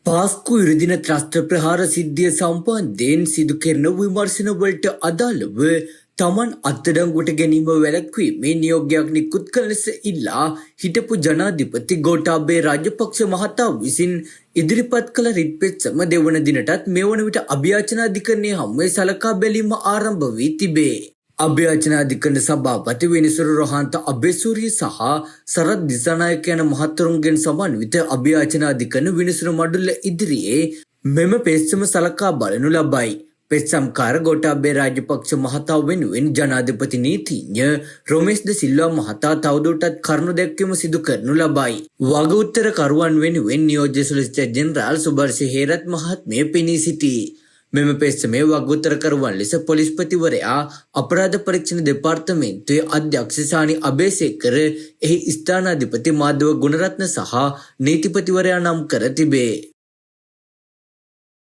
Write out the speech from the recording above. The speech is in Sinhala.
පාස්කු ඉරිදින ත්‍රස්ත්‍ර ප්‍රහාර සිද්ධිය සම්බන්ධයෙන් සිදු කෙරෙන විමර්ශනවලට අදාළව තමන් අත්අඩංගුවට ගැනීම වැළැක්වීමේ නියෝගයක් නිකුත් කළ ලෙස ඉල්ලා හිටපු ජනාධිපති ගෝඨාභය රාජපක්ෂ මහතා විසින් ඉදිරිපත් කළ රිට් පෙත්සම දෙවන දිනටත් මෙවන විට අභියාචන අධිකරණයේ හමුවේ සලකා බැලීම ආරම්භ වී තිබේ. අභ්‍යාචන අධිකරණ සභාපති විනිසුරු රොහන්ත අබේසූරිය සහ සරත් දිසානායක යන මහතුරුන්ගෙන් සමන්විත අභ්‍යාචන අධිකරණ විනිසුරු මඩුල්ල ඉදිරියේ මෙම පෙත්සම සලකා බලනු ලබයි. පෙත්සම්කාර ගෝඨාභය රාජපක්ෂ මහතා වෙනුවෙන් ජනාධිපති නීතිඥ රොමේෂ් ද සිල්වා මහතා තවදුරටත් කරුණු දැක්වීම සිදු කරනු ලබයි. වග උත්තරකරුවන් වෙනුවෙන් නියෝජ්‍ය සොලිසිටර් ජෙනරාල් සුබර්ෂ හේරත් මහත්මිය පෙනී සිටී. මෙම පෙත්සමේ වගඋත්තරකරුවන් ලෙස පොලිස්පතිවරයා අපරාධ පරීක්ෂණ දෙපාර්තමේන්තුවේ අධ්‍යක්ෂ සානි අබේසේකර, එහි ස්ථානාධිපති මාධව ගුණරත්න සහ නීතිපතිවරයා නම් කර තිබේ.